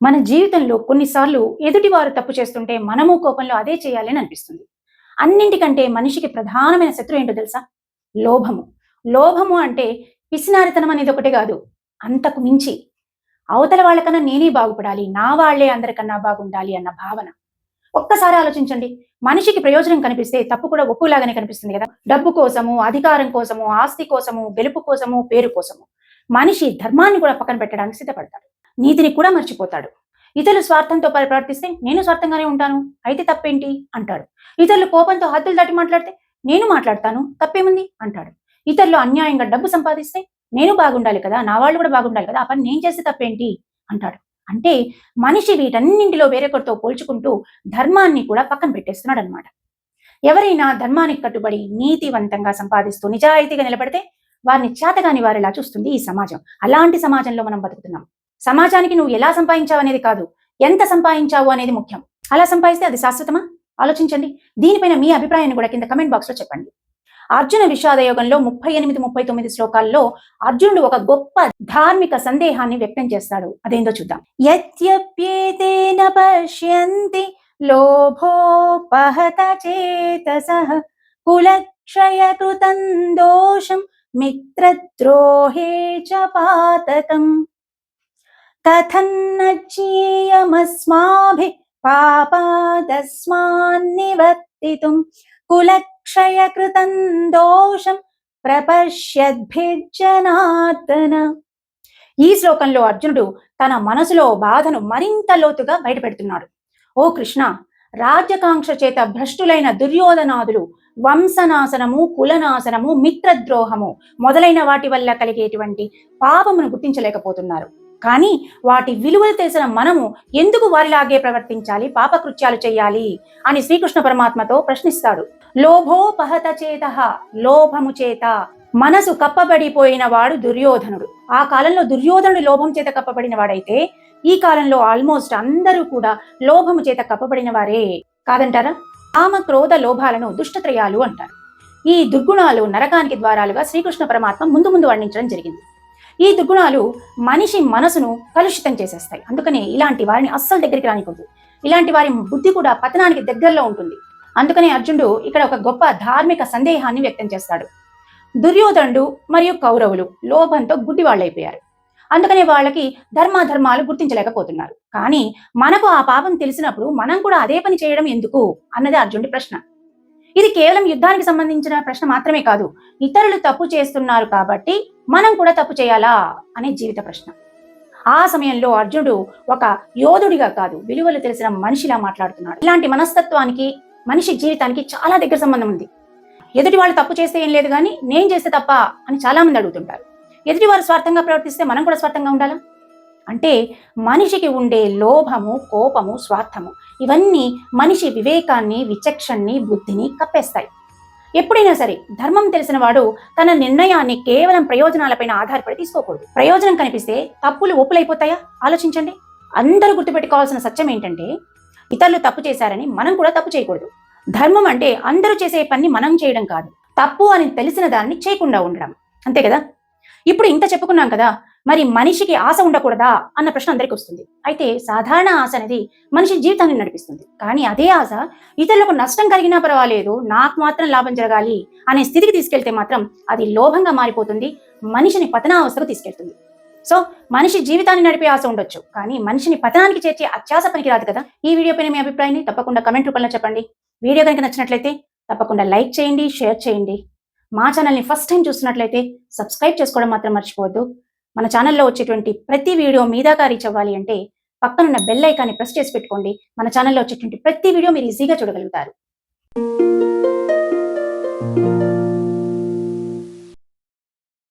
మన జీవితంలో కొన్నిసార్లు ఎదుటివారు తప్పు చేస్తుంటే మనము కోపంలో అదే చేయాలి అని అనిపిస్తుంది. అన్నింటికంటే మనిషికి ప్రధానమైన శత్రువు ఏంటో తెలుసా? లోభము. లోభము అంటే పిసినారితనం అనేది ఒకటే కాదు, అంతకు మించి అవతల వాళ్ళకన్నా నేనే బాగుపడాలి, నా వాళ్లే అందరికన్నా బాగుండాలి అన్న భావన. ఒక్కసారి ఆలోచించండి, మనిషికి ప్రయోజనం కనిపిస్తే తప్పు కూడా ఒప్పులాగానే కనిపిస్తుంది కదా. డబ్బు కోసము, అధికారం కోసము, ఆస్తి కోసము, గెలుపు కోసము, పేరు కోసము మనిషి ధర్మాన్ని కూడా పక్కన పెట్టడానికి సిద్ధపడతాడు, నీతిని కూడా మర్చిపోతాడు. ఇతరులు స్వార్థంతో ప్రవర్తిస్తే నేను స్వార్థంగానే ఉంటాను, అయితే తప్పేంటి అంటాడు. ఇతరులు కోపంతో హద్దులు దాటి మాట్లాడితే నేను మాట్లాడతాను, తప్పేముంది అంటాడు. ఇతరులు అన్యాయంగా డబ్బు సంపాదిస్తే నేను బాగుండాలి కదా, నా వాళ్ళు కూడా బాగుండాలి కదా, ఆ పని నేను చేస్తే తప్పేంటి అంటాడు. అంటే మనిషి వీటన్నింటిలో వేరొకరితో పోల్చుకుంటూ ధర్మాన్ని కూడా పక్కన పెట్టేస్తున్నాడు అనమాట. ఎవరైనా ధర్మానికి కట్టుబడి నీతివంతంగా సంపాదిస్తూ నిజాయితీగా నిలబడితే వారిని చేతగాని వారిలా చూస్తుంది ఈ సమాజం. అలాంటి సమాజంలో మనం బతుకుతున్నాం. సమాజానికి నువ్వు ఎలా సంపాదించావు అనేది కాదు, ఎంత సంపాదించావు అనేది ముఖ్యం. అలా సంపాదిస్తే అది శాశ్వతమా? ఆలోచించండి. దీనిపైన మీ అభిప్రాయాన్ని కూడా కింద కమెంట్ బాక్స్ లో చెప్పండి. అర్జున విషాద యోగంలో 38-39 శ్లోకాల్లో అర్జునుడు ఒక గొప్ప ధార్మిక సందేహాన్ని వ్యక్తం చేస్తాడు. అదేందో చూద్దాం. యత్యప్యేతేన పశ్యంతి లోభోపహత చేతసః కులక్షయకృతం దోషం మిత్రద్రోహే చ పాతకం కథన్న జ్ఞేయమస్మాభిః పాపాదస్మాన్నివర్తితుం కులక్షయకృతం దోషం ప్రపశ్యద్భిర్జనార్దన. ఈ శ్లోకంలో అర్జునుడు తన మనసులో బాధను మరింత లోతుగా బయటపెడుతున్నాడు. ఓ కృష్ణ, రాజ్యకాంక్ష చేత భ్రష్టులైన దుర్యోధనాదులు వంశనాశనము, కులనాశనము, మిత్రద్రోహము మొదలైన వాటి వల్ల కలిగేటువంటి పాపమును గుర్తించలేకపోతున్నారు. కానీ వాటి విలువలు తెలిసిన మనము ఎందుకు వారిలాగే ప్రవర్తించాలి, పాపకృత్యాలు చేయాలి అని శ్రీకృష్ణ పరమాత్మతో ప్రశ్నిస్తాడు. లోభోపహత చేతః, లోభము చేత మనసు కప్పబడిపోయిన వాడు దుర్యోధనుడు. ఆ కాలంలో దుర్యోధనుడు లోభం చేత కప్పబడిన వాడైతే ఈ కాలంలో ఆల్మోస్ట్ అందరూ కూడా లోభము చేత కప్పబడిన వారే కాదంటారా? కామ, క్రోధ, లోభాలను దుష్టత్రయాలు అంటారు. ఈ దుర్గుణాలు నరకానికి ద్వారాలుగా శ్రీకృష్ణ పరమాత్మ ముందు వర్ణించడం జరిగింది. ఈ దుర్గుణాలు మనిషి మనసును కలుషితం చేసేస్తాయి. అందుకని ఇలాంటి వారిని అస్సలు దగ్గరికి రానికూడదు. ఇలాంటి వారి బుద్ధి కూడా పతనానికి దగ్గరలో ఉంటుంది. అందుకని అర్జునుడు ఇక్కడ ఒక గొప్ప ధార్మిక సందేహాన్ని వ్యక్తం చేస్తాడు. దుర్యోధనుడు మరియు కౌరవులు లోభంతో గుడ్డివాళ్ళైపోయారు. అందుకని వాళ్ళకి ధర్మాలు గుర్తించలేకపోతున్నారు. కానీ మనకు ఆ పాపం తెలిసినప్పుడు మనం కూడా అదే పని చేయడం ఎందుకు అన్నది అర్జునుడి ప్రశ్న. ఇది కేవలం యుద్ధానికి సంబంధించిన ప్రశ్న మాత్రమే కాదు, ఇతరులు తప్పు చేస్తున్నారు కాబట్టి మనం కూడా తప్పు చేయాలా అనే జీవిత ప్రశ్న. ఆ సమయంలో అర్జునుడు ఒక యోధుడిగా కాదు, విలువలు తెలిసిన మనిషిలా మాట్లాడుతున్నాడు. ఇలాంటి మనస్తత్వానికి మనిషి జీవితానికి చాలా దగ్గర సంబంధం ఉంది. ఎదుటి వాళ్ళు తప్పు చేస్తే ఏం లేదు కానీ నేను చేస్తే తప్ప అని చాలా మంది అడుగుతుంటారు. ఎదుటి వారు స్వార్థంగా ప్రవర్తిస్తే మనం కూడా స్వార్థంగా ఉండాలా? అంటే మనిషికి ఉండే లోభము, కోపము, స్వార్థము ఇవన్నీ మనిషి వివేకాన్ని, విచక్షణని, బుద్ధిని కప్పేస్తాయి. ఎప్పుడైనా సరే ధర్మం తెలిసిన వాడు తన నిర్ణయాన్ని కేవలం ప్రయోజనాలపైన ఆధారపడి తీసుకోకూడదు. ప్రయోజనం కనిపిస్తే తప్పులు ఒప్పులైపోతాయా? ఆలోచించండి. అందరూ గుర్తుపెట్టుకోవాల్సిన సత్యం ఏంటంటే ఇతరులు తప్పు చేశారని మనం కూడా తప్పు చేయకూడదు. ధర్మం అంటే అందరూ చేసే పని మనం చేయడం కాదు, తప్పు అని తెలిసిన దాన్ని చేయకుండా ఉండడం, అంతే కదా. ఇప్పుడు ఇంత చెప్పుకున్నాం కదా, మరి మనిషికి ఆశ ఉండకూడదా అన్న ప్రశ్న అందరికీ వస్తుంది. అయితే సాధారణ ఆశ అనేది మనిషి జీవితాన్ని నడిపిస్తుంది. కానీ అదే ఆశ ఇతరులకు నష్టం కలిగినా పర్వాలేదు, నాకు మాత్రం లాభం జరగాలి అనే స్థితికి తీసుకెళ్తే మాత్రం అది లోభంగా మారిపోతుంది, మనిషిని పతనావస్థకు తీసుకెళ్తుంది. సో మనిషి జీవితాన్ని నడిపే ఆశ ఉండొచ్చు, కానీ మనిషిని పతనానికి చేర్చే అత్యాశ పనికి రాదు కదా. ఈ వీడియో పైన మీ అభిప్రాయాన్ని తప్పకుండా కమెంట్ రూపంలో చెప్పండి. వీడియో కనుక నచ్చినట్లయితే తప్పకుండా లైక్ చేయండి, షేర్ చేయండి. మా ఛానల్ని ఫస్ట్ టైం చూస్తున్నట్లయితే సబ్స్క్రైబ్ చేసుకోవడం మాత్రం మర్చిపోవద్దు. మన ఛానల్లో వచ్చేటువంటి ప్రతి వీడియో మీ దాకా రీచ్ అవ్వాలి అంటే పక్కనున్న బెల్ ఐకాన్ని ప్రెస్ చేసి పెట్టుకోండి. మన ఛానల్లో వచ్చేటువంటి ప్రతి వీడియో మీరు ఈజీగా చూడగలుగుతారు.